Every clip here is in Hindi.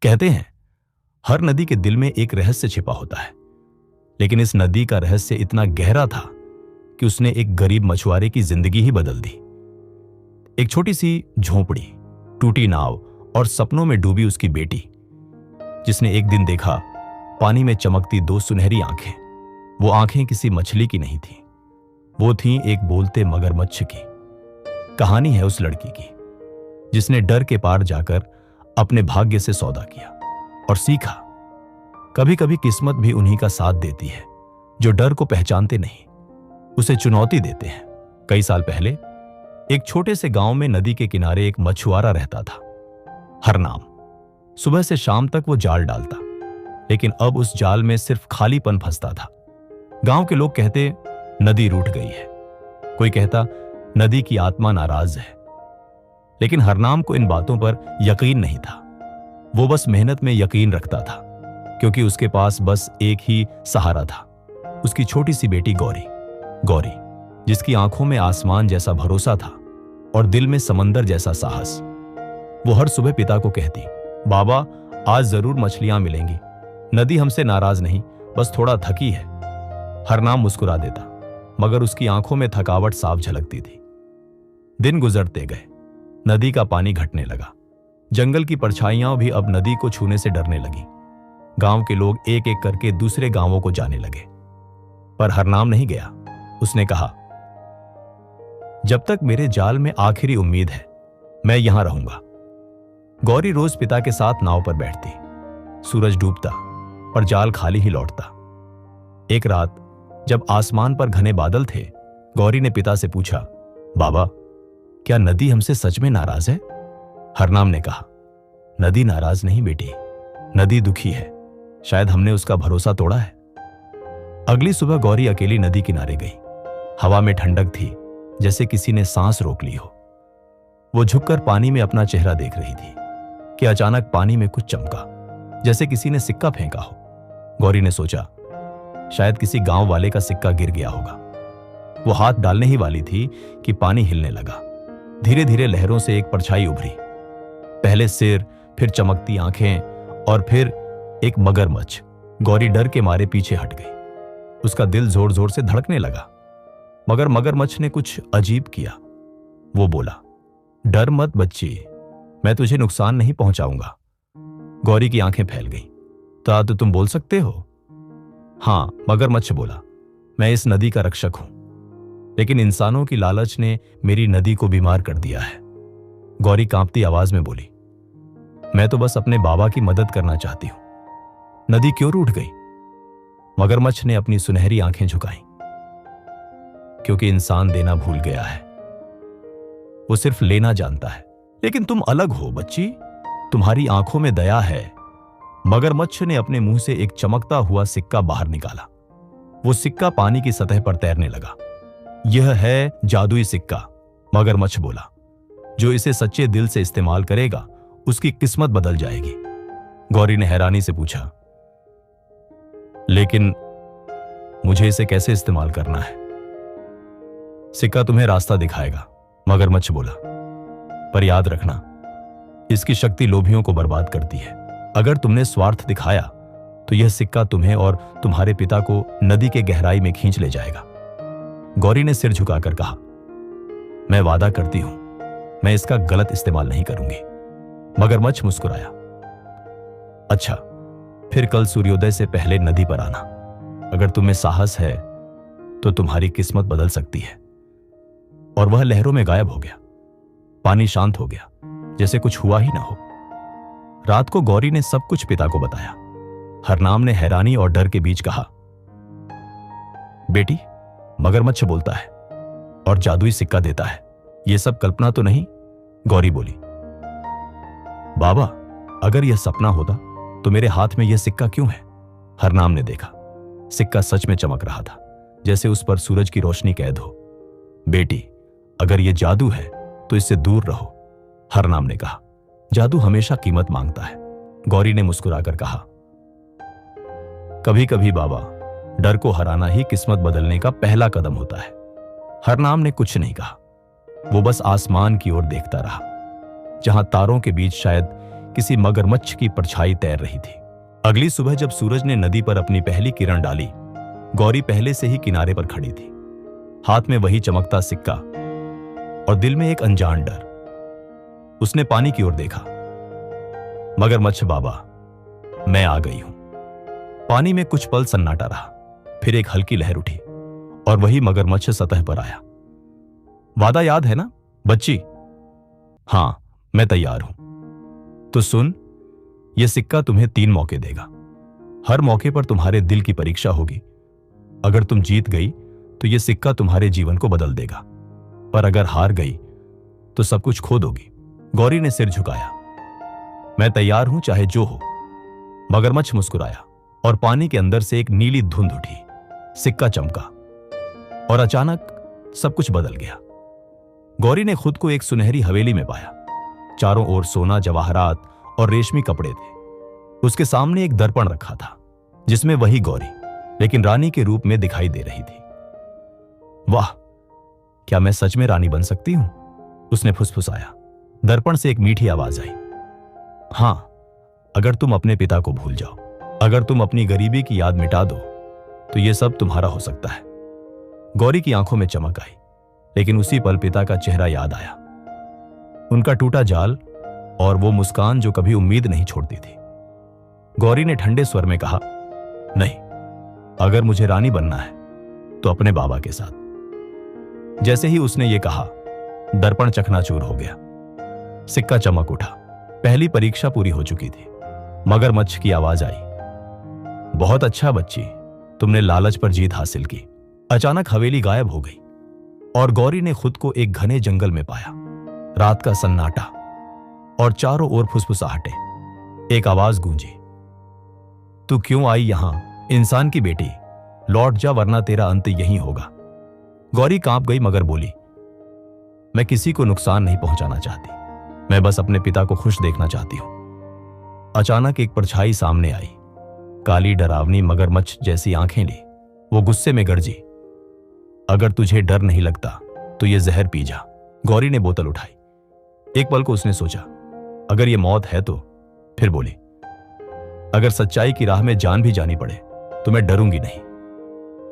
कहते हैं हर नदी के दिल में एक रहस्य छिपा होता है, लेकिन इस नदी का रहस्य इतना गहरा था कि उसने एक गरीब मछुआरे की जिंदगी ही बदल दी। एक छोटी सी झोंपड़ी, टूटी नाव और सपनों में डूबी उसकी बेटी, जिसने एक दिन देखा पानी में चमकती दो सुनहरी आंखें। वो आंखें किसी मछली की नहीं थीं, वो थीं एक बोलते मगरमच्छ की। कहानी है उस लड़की की जिसने डर के पार जाकर अपने भाग्य से सौदा किया और सीखा कभी कभी किस्मत भी उन्हीं का साथ देती है जो डर को पहचानते नहीं, उसे चुनौती देते हैं। कई साल पहले एक छोटे से गांव में नदी के किनारे एक मछुआरा रहता था, हरनाम। सुबह से शाम तक वो जाल डालता, लेकिन अब उस जाल में सिर्फ खालीपन फंसता था। गांव के लोग कहते नदी रूठ गई है, कोई कहता नदी की आत्मा नाराज है, लेकिन हरनाम को इन बातों पर यकीन नहीं था। वो बस मेहनत में यकीन रखता था, क्योंकि उसके पास बस एक ही सहारा था, उसकी छोटी सी बेटी गौरी। गौरी जिसकी आंखों में आसमान जैसा भरोसा था और दिल में समंदर जैसा साहस। वो हर सुबह पिता को कहती, बाबा आज जरूर मछलियां मिलेंगी, नदी हमसे नाराज नहीं, बस थोड़ा थकी है। हरनाम मुस्कुरा देता, मगर उसकी आंखों में थकावट साफ झलकती थी। दिन गुजरते गए, नदी का पानी घटने लगा। जंगल की परछाइयां भी अब नदी को छूने से डरने लगी। गांव के लोग एक एक करके दूसरे गांवों को जाने लगे, पर हरनाम नहीं गया। उसने कहा, जब तक मेरे जाल में आखिरी उम्मीद है मैं यहां रहूंगा। गौरी रोज पिता के साथ नाव पर बैठती, सूरज डूबता और जाल खाली ही लौटता। एक रात जब आसमान पर घने बादल थे, गौरी ने पिता से पूछा, बाबा क्या नदी हमसे सच में नाराज है? हरनाम ने कहा, नदी नाराज नहीं बेटी, नदी दुखी है, शायद हमने उसका भरोसा तोड़ा है। अगली सुबह गौरी अकेली नदी किनारे गई। हवा में ठंडक थी, जैसे किसी ने सांस रोक ली हो। वो झुककर पानी में अपना चेहरा देख रही थी कि अचानक पानी में कुछ चमका, जैसे किसी ने सिक्का फेंका हो। गौरी ने सोचा, शायद किसी गांव वाले का सिक्का गिर गया होगा। वो हाथ डालने ही वाली थी कि पानी हिलने लगा। धीरे धीरे लहरों से एक परछाई उभरी, पहले सिर, फिर चमकती आंखें और फिर एक मगरमच्छ। गौरी डर के मारे पीछे हट गई। उसका दिल जोर जोर से धड़कने लगा, मगर मगरमच्छ ने कुछ अजीब किया। वो बोला, डर मत बच्ची, मैं तुझे नुकसान नहीं पहुंचाऊंगा। गौरी की आंखें फैल गईं। तो तुम बोल सकते हो? हां, मगरमच्छ बोला, मैं इस नदी का रक्षक हूं, लेकिन इंसानों की लालच ने मेरी नदी को बीमार कर दिया है। गौरी कांपती आवाज में बोली, मैं तो बस अपने बाबा की मदद करना चाहती हूं। नदी क्यों रूठ गई? मगरमच्छ ने अपनी सुनहरी आंखें झुकाईं। क्योंकि इंसान देना भूल गया है, वो सिर्फ लेना जानता है। लेकिन तुम अलग हो बच्ची, तुम्हारी आंखों में दया है। मगरमच्छ ने अपने मुंह से एक चमकता हुआ सिक्का बाहर निकाला। वो सिक्का पानी की सतह पर तैरने लगा। यह है जादुई सिक्का, मगरमच्छ बोला। जो इसे सच्चे दिल से इस्तेमाल करेगा उसकी किस्मत बदल जाएगी। गौरी ने हैरानी से पूछा, लेकिन मुझे इसे कैसे इस्तेमाल करना है? सिक्का तुम्हें रास्ता दिखाएगा, मगरमच्छ बोला, पर याद रखना, इसकी शक्ति लोभियों को बर्बाद करती है। अगर तुमने स्वार्थ दिखाया तो यह सिक्का तुम्हें और तुम्हारे पिता को नदी के गहराई में खींच ले जाएगा। गौरी ने सिर झुकाकर कहा, मैं वादा करती हूं, मैं इसका गलत इस्तेमाल नहीं करूंगी। मगरमच्छ मुस्कुराया, अच्छा, फिर कल सूर्योदय से पहले नदी पर आना। अगर तुम्हें साहस है तो तुम्हारी किस्मत बदल सकती है। और वह लहरों में गायब हो गया। पानी शांत हो गया, जैसे कुछ हुआ ही ना हो। रात को गौरी ने सब कुछ पिता को बताया। हरनाम ने हैरानी और डर के बीच कहा, बेटी, मगरमच्छ बोलता है और जादुई सिक्का देता है, यह सब कल्पना तो नहीं? गौरी बोली, बाबा, अगर यह सपना होता तो मेरे हाथ में यह सिक्का क्यों है? हरनाम ने देखा, सिक्का सच में चमक रहा था, जैसे उस पर सूरज की रोशनी कैद हो। बेटी, अगर यह जादू है तो इससे दूर रहो, हरनाम ने कहा। जादू हमेशा कीमत मांगता है, गौरी ने मुस्कुराकर कहा। कभी कभी बाबा, डर को हराना ही किस्मत बदलने का पहला कदम होता है। हरनाम ने कुछ नहीं कहा, वो बस आसमान की ओर देखता रहा, जहां तारों के बीच शायद किसी मगरमच्छ की परछाई तैर रही थी। अगली सुबह जब सूरज ने नदी पर अपनी पहली किरण डाली, गौरी पहले से ही किनारे पर खड़ी थी, हाथ में वही चमकता सिक्का और दिल में एक अनजान डर। उसने पानी की ओर देखा। मगरमच्छ बाबा, मैं आ गई हूं। पानी में कुछ पल सन्नाटा रहा, फिर एक हल्की लहर उठी और वही मगरमच्छ सतह पर आया। वादा याद है ना बच्ची? हां, मैं तैयार हूं। तो सुन, यह सिक्का तुम्हें 3 मौके देगा। हर मौके पर तुम्हारे दिल की परीक्षा होगी। अगर तुम जीत गई तो यह सिक्का तुम्हारे जीवन को बदल देगा, पर अगर हार गई तो सब कुछ खो दोगी। गौरी ने सिर झुकाया। मैं तैयार हूं, चाहे जो हो। मगरमच्छ मुस्कुराया और पानी के अंदर से एक नीली धुंध उठी। सिक्का चमका और अचानक सब कुछ बदल गया। गौरी ने खुद को एक सुनहरी हवेली में पाया। चारों ओर सोना, जवाहरात और रेशमी कपड़े थे। उसके सामने एक दर्पण रखा था जिसमें वही गौरी, लेकिन रानी के रूप में दिखाई दे रही थी। वाह, क्या मैं सच में रानी बन सकती हूं? उसने फुसफुसाया। दर्पण से एक मीठी आवाज आई। हां, अगर तुम अपने पिता को भूल जाओ, अगर तुम अपनी गरीबी की याद मिटा दो, तो यह सब तुम्हारा हो सकता है। गौरी की आंखों में चमक आई, लेकिन उसी पल पिता का चेहरा याद आया, उनका टूटा जाल और वो मुस्कान जो कभी उम्मीद नहीं छोड़ती थी। गौरी ने ठंडे स्वर में कहा, नहीं, अगर मुझे रानी बनना है तो अपने बाबा के साथ। जैसे ही उसने ये कहा, दर्पण चकनाचूर हो गया। सिक्का चमक उठा। पहली परीक्षा पूरी हो चुकी थी। मगरमच्छ की आवाज आई, बहुत अच्छा बच्ची, तुमने लालच पर जीत हासिल की। अचानक हवेली गायब हो गई और गौरी ने खुद को एक घने जंगल में पाया। रात का सन्नाटा और चारों ओर फुसफुसाहटें। एक आवाज गूंजी, तू क्यों आई यहां, इंसान की बेटी? लौट जा, वरना तेरा अंत यहीं होगा। गौरी कांप गई मगर बोली, मैं किसी को नुकसान नहीं पहुंचाना चाहती, मैं बस अपने पिता को खुश देखना चाहती हूं। अचानक एक परछाई सामने आई। काली, डरावनी, मगरमच्छ जैसी आंखें ली। वो गुस्से में गरजी, अगर तुझे डर नहीं लगता तो ये जहर पी जा। गौरी ने बोतल उठाई। एक पल को उसने सोचा, अगर ये मौत है तो? फिर बोली, अगर सच्चाई की राह में जान भी जानी पड़े तो मैं डरूंगी नहीं।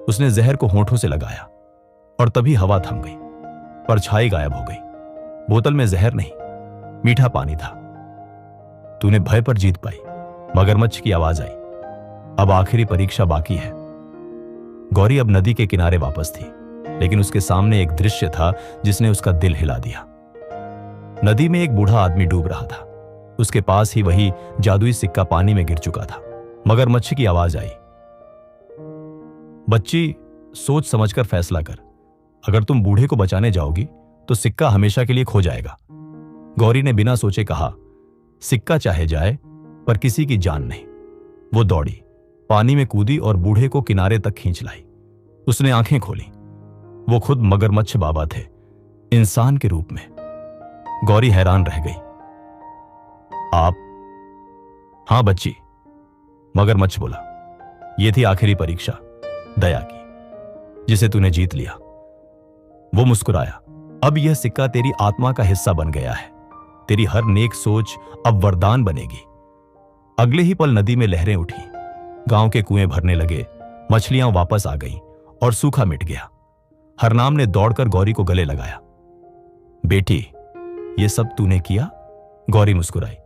उसने जहर को होंठों से लगाया और तभी हवा थम गई। परछाई गायब हो गई। बोतल में जहर नहीं, मीठा पानी था। तूने भय पर जीत पाई। मगरमच्छ की आवाज आई, अब आखिरी परीक्षा बाकी है। गौरी अब नदी के किनारे वापस थी, लेकिन उसके सामने एक दृश्य था जिसने उसका दिल हिला दिया। नदी में एक बूढ़ा आदमी डूब रहा था। उसके पास ही वही जादुई सिक्का पानी में गिर चुका था। मगरमच्छ की आवाज आई, बच्ची, सोच समझकर फैसला कर। अगर तुम बूढ़े को बचाने जाओगी तो सिक्का हमेशा के लिए खो जाएगा। गौरी ने बिना सोचे कहा, सिक्का चाहे जाए पर किसी की जान नहीं। वो दौड़ी, पानी में कूदी और बूढ़े को किनारे तक खींच लाई। उसने आंखें खोली। वो खुद मगरमच्छ बाबा थे, इंसान के रूप में। गौरी हैरान रह गई। आप? हां बच्ची, मगरमच्छ बोला, यह थी आखिरी परीक्षा, दया की, जिसे तूने जीत लिया। वो मुस्कुराया, अब यह सिक्का तेरी आत्मा का हिस्सा बन गया है। तेरी हर नेक सोच अब वरदान बनेगी। अगले ही पल नदी में लहरें उठी, गांव के कुएं भरने लगे, मछलियां वापस आ गईं और सूखा मिट गया। हरनाम ने दौड़कर गौरी को गले लगाया। बेटी, ये सब तूने किया? गौरी मुस्कुराई।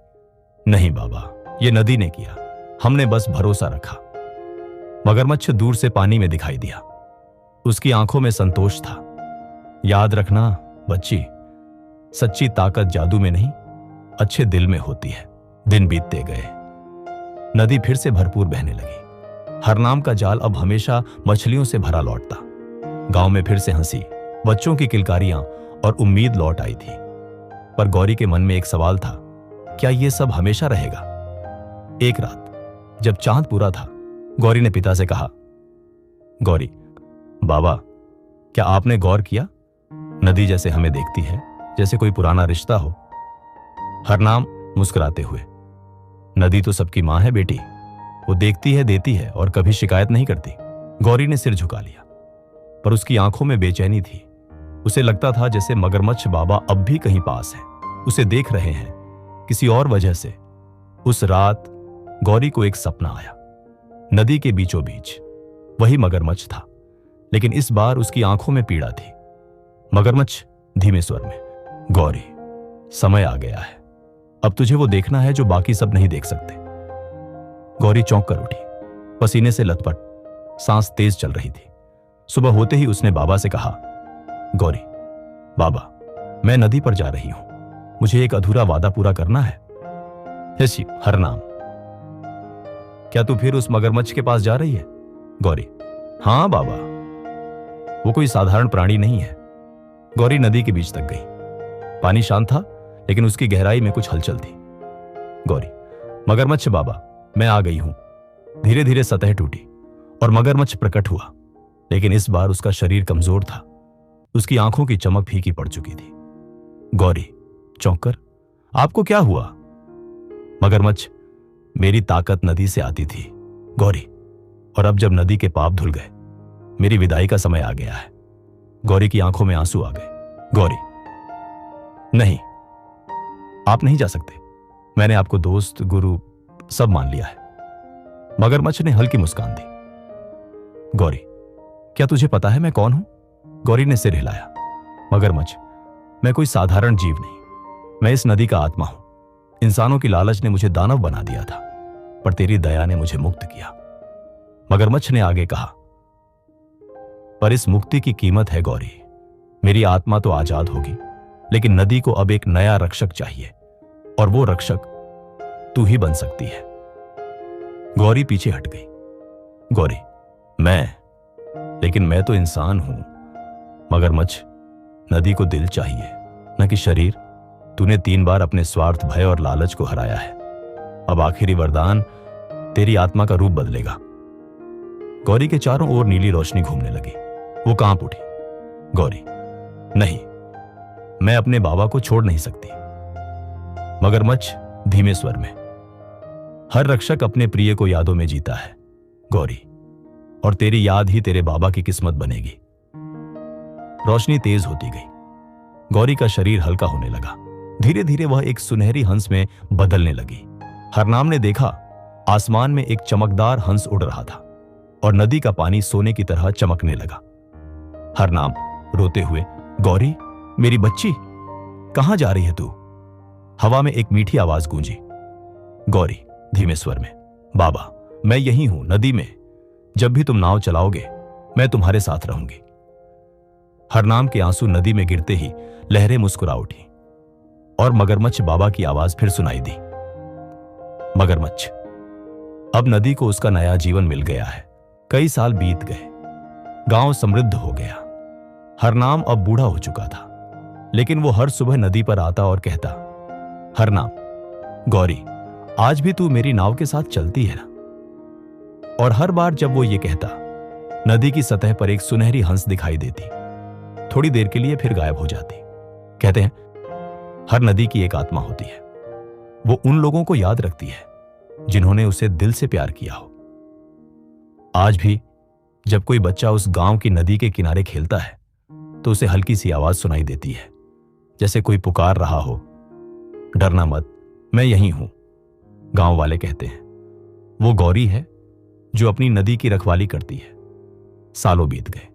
नहीं बाबा, ये नदी ने किया, हमने बस भरोसा रखा। मगरमच्छ दूर से पानी में दिखाई दिया। उसकी आंखों में संतोष था। याद रखना बच्ची, सच्ची ताकत जादू में नहीं, अच्छे दिल में होती है। दिन बीतते गए। नदी फिर से भरपूर बहने लगी। हरनाम का जाल अब हमेशा मछलियों से भरा लौटता। गांव में फिर से हंसी, बच्चों की किलकारियां और उम्मीद लौट आई थी। पर गौरी के मन में एक सवाल था, क्या यह सब हमेशा रहेगा? एक रात जब चांद पूरा था, गौरी ने पिता से कहा, गौरी, बाबा, क्या आपने गौर किया? नदी जैसे हमें देखती है, जैसे कोई पुराना रिश्ता हो। हरनाम मुस्कुराते हुए, नदी तो सबकी मां है बेटी, वो देखती है, देती है और कभी शिकायत नहीं करती। गौरी ने सिर झुका लिया, पर उसकी आंखों में बेचैनी थी। उसे लगता था जैसे मगरमच्छ बाबा अब भी कहीं पास है, उसे देख रहे हैं, किसी और वजह से, उस रात गौरी को एक सपना आया। नदी के बीचों बीच वही मगरमच्छ था, लेकिन इस बार उसकी आंखों में पीड़ा थी। मगरमच्छ धीमे स्वर में, गौरी, समय आ गया है, अब तुझे वो देखना है जो बाकी सब नहीं देख सकते। गौरी चौंक कर उठी, पसीने से लथपथ, सांस तेज चल रही थी। सुबह होते ही उसने बाबा से कहा, गौरी, बाबा, मैं नदी पर जा रही हूं, मुझे एक अधूरा वादा पूरा करना है। हर नाम, क्या तू फिर उस मगरमच्छ के पास जा रही है? गौरी, हां बाबा, वो कोई साधारण प्राणी नहीं है। गौरी नदी के बीच तक गई। पानी शांत था, लेकिन उसकी गहराई में कुछ हलचल थी। गौरी, मगरमच्छ बाबा, मैं आ गई हूं। धीरे धीरे सतह टूटी और मगरमच्छ प्रकट हुआ, लेकिन इस बार उसका शरीर कमजोर था। उसकी आंखों की चमक फीकी पड़ चुकी थी। गौरी चौंक कर, आपको क्या हुआ? मगरमच्छ, मेरी ताकत नदी से आती थी गौरी, और अब जब नदी के पाप धुल गए, मेरी विदाई का समय आ गया है। गौरी की आंखों में आंसू आ गए। गौरी, नहीं, आप नहीं जा सकते। मैंने आपको दोस्त, गुरु सब मान लिया है। मगरमच्छ ने हल्की मुस्कान दी। गौरी, क्या तुझे पता है मैं कौन हूं? गौरी ने सिर हिलाया। मगरमच्छ, मैं कोई साधारण जीव नहीं, मैं इस नदी का आत्मा हूं। इंसानों की लालच ने मुझे दानव बना दिया था, पर तेरी दया ने मुझे मुक्त किया। मगरमच्छ ने आगे कहा, पर इस मुक्ति की कीमत है गौरी। मेरी आत्मा तो आजाद होगी, लेकिन नदी को अब एक नया रक्षक चाहिए, और वो रक्षक तू ही बन सकती है। गौरी पीछे हट गई। गौरी, लेकिन मैं तो इंसान हूं। मगरमच्छ, नदी को दिल चाहिए, न कि शरीर। तूने 3 बार अपने स्वार्थ, भय और लालच को हराया है। अब आखिरी वरदान, तेरी आत्मा का रूप बदलेगा। गौरी के चारों ओर नीली रोशनी घूमने लगी। वो कांप उठी। गौरी, नहीं, मैं अपने बाबा को छोड़ नहीं सकती। मगरमच्छ धीमे स्वर में, हर रक्षक अपने प्रिय को यादों में जीता है गौरी, और तेरी याद ही तेरे बाबा की किस्मत बनेगी। रोशनी तेज होती गई। गौरी का शरीर हल्का होने लगा। धीरे धीरे वह एक सुनहरी हंस में बदलने लगी। हरनाम ने देखा, आसमान में एक चमकदार हंस उड़ रहा था और नदी का पानी सोने की तरह चमकने लगा। हरनाम रोते हुए, गौरी, मेरी बच्ची, कहां जा रही है तू? हवा में एक मीठी आवाज गूंजी। गौरी धीमे स्वर में, बाबा, मैं यही हूं, नदी में। जब भी तुम नाव चलाओगे, मैं तुम्हारे साथ रहूंगी। हरनाम के आंसू नदी में गिरते ही लहरें मुस्कुरा उठी और मगरमच्छ बाबा की आवाज फिर सुनाई दी। मगरमच्छ, अब नदी को उसका नया जीवन मिल गया है। कई साल बीत गए, गांव समृद्ध हो गया। हरनाम अब बूढ़ा हो चुका था, लेकिन वो हर सुबह नदी पर आता और कहता, हरनाम, गौरी, आज भी तू मेरी नाव के साथ चलती है ना? और हर बार जब वो ये कहता, नदी की सतह पर एक सुनहरी हंस दिखाई देती, थोड़ी देर के लिए फिर गायब हो जाती। कहते हैं, हर नदी की एक आत्मा होती है। वो उन लोगों को याद रखती है जिन्होंने उसे दिल से प्यार किया हो। आज भी जब कोई बच्चा उस गांव की नदी के किनारे खेलता है, तो उसे हल्की सी आवाज सुनाई देती है, जैसे कोई पुकार रहा हो, डरना मत, मैं यहीं हूं। गांव वाले कहते हैं, वो गौरी है जो अपनी नदी की रखवाली करती है। सालों बीत गए।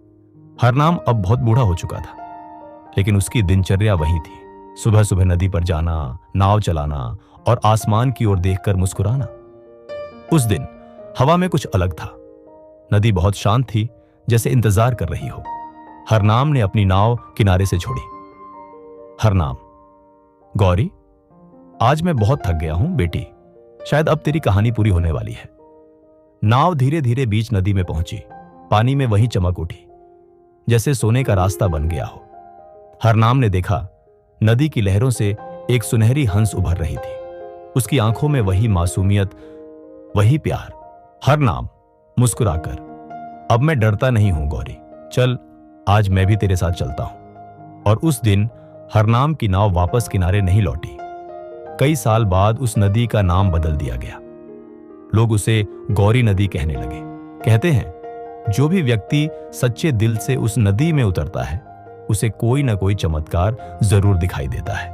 हरनाम अब बहुत बूढ़ा हो चुका था, लेकिन उसकी दिनचर्या वही थी। सुबह सुबह नदी पर जाना, नाव चलाना और आसमान की ओर देखकर मुस्कुराना। उस दिन हवा में कुछ अलग था। नदी बहुत शांत थी, जैसे इंतजार कर रही हो। हरनाम ने अपनी नाव किनारे से छोड़ी। हरनाम, गौरी, आज मैं बहुत थक गया हूं बेटी, शायद अब तेरी कहानी पूरी होने वाली है। नाव धीरे धीरे बीच नदी में पहुंची। पानी में वही चमक उठी जैसे सोने का रास्ता बन गया हो। हरनाम ने देखा, नदी की लहरों से एक सुनहरी हंस उभर रही थी। उसकी आंखों में वही मासूमियत, वही प्यार। हरनाम मुस्कुराकर, अब मैं डरता नहीं हूं गौरी, चल, आज मैं भी तेरे साथ चलता हूं। और उस दिन हरनाम की नाव वापस किनारे नहीं लौटी। कई साल बाद उस नदी का नाम बदल दिया गया। लोग उसे गौरी नदी कहने लगे। कहते हैं, जो भी व्यक्ति सच्चे दिल से उस नदी में उतरता है, उसे कोई ना कोई चमत्कार जरूर दिखाई देता है।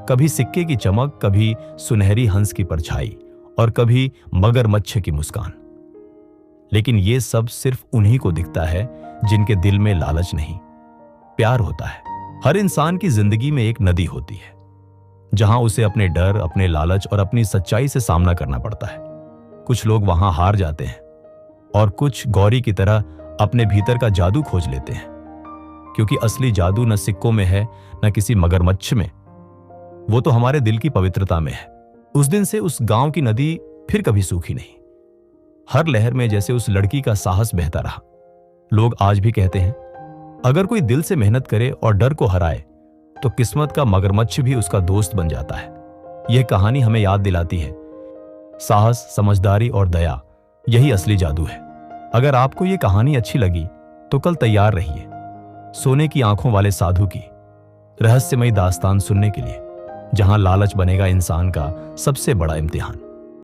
कभी सिक्के की चमक, कभी सुनहरी हंस की परछाई और कभी मगरमच्छ की मुस्कान। लेकिन ये सब सिर्फ उन्हीं को दिखता है जिनके दिल में लालच नहीं, प्यार होता है। हर इंसान की जिंदगी में एक नदी होती है जहां उसे अपने डर, अपने लालच और अपनी सच्चाई से सामना करना पड़ता है। कुछ लोग वहां हार जाते हैं और कुछ गौरी की तरह अपने भीतर का जादू खोज लेते हैं, क्योंकि असली जादू न सिक्कों में है, न किसी मगरमच्छ में, वो तो हमारे दिल की पवित्रता में है। उस दिन से उस गांव की नदी फिर कभी सूखी नहीं। हर लहर में जैसे उस लड़की का साहस बहता रहा। लोग आज भी कहते हैं, अगर कोई दिल से मेहनत करे और डर को हराए तो किस्मत का मगरमच्छ भी उसका दोस्त बन जाता है। यह कहानी हमें याद दिलाती है, साहस, समझदारी और दया, यही असली जादू है। अगर आपको यह कहानी अच्छी लगी तो कल तैयार रहिए सोने की आंखों वाले साधु की रहस्यमयी दास्तान सुनने के लिए, जहां लालच बनेगा इंसान का सबसे बड़ा इम्तिहान।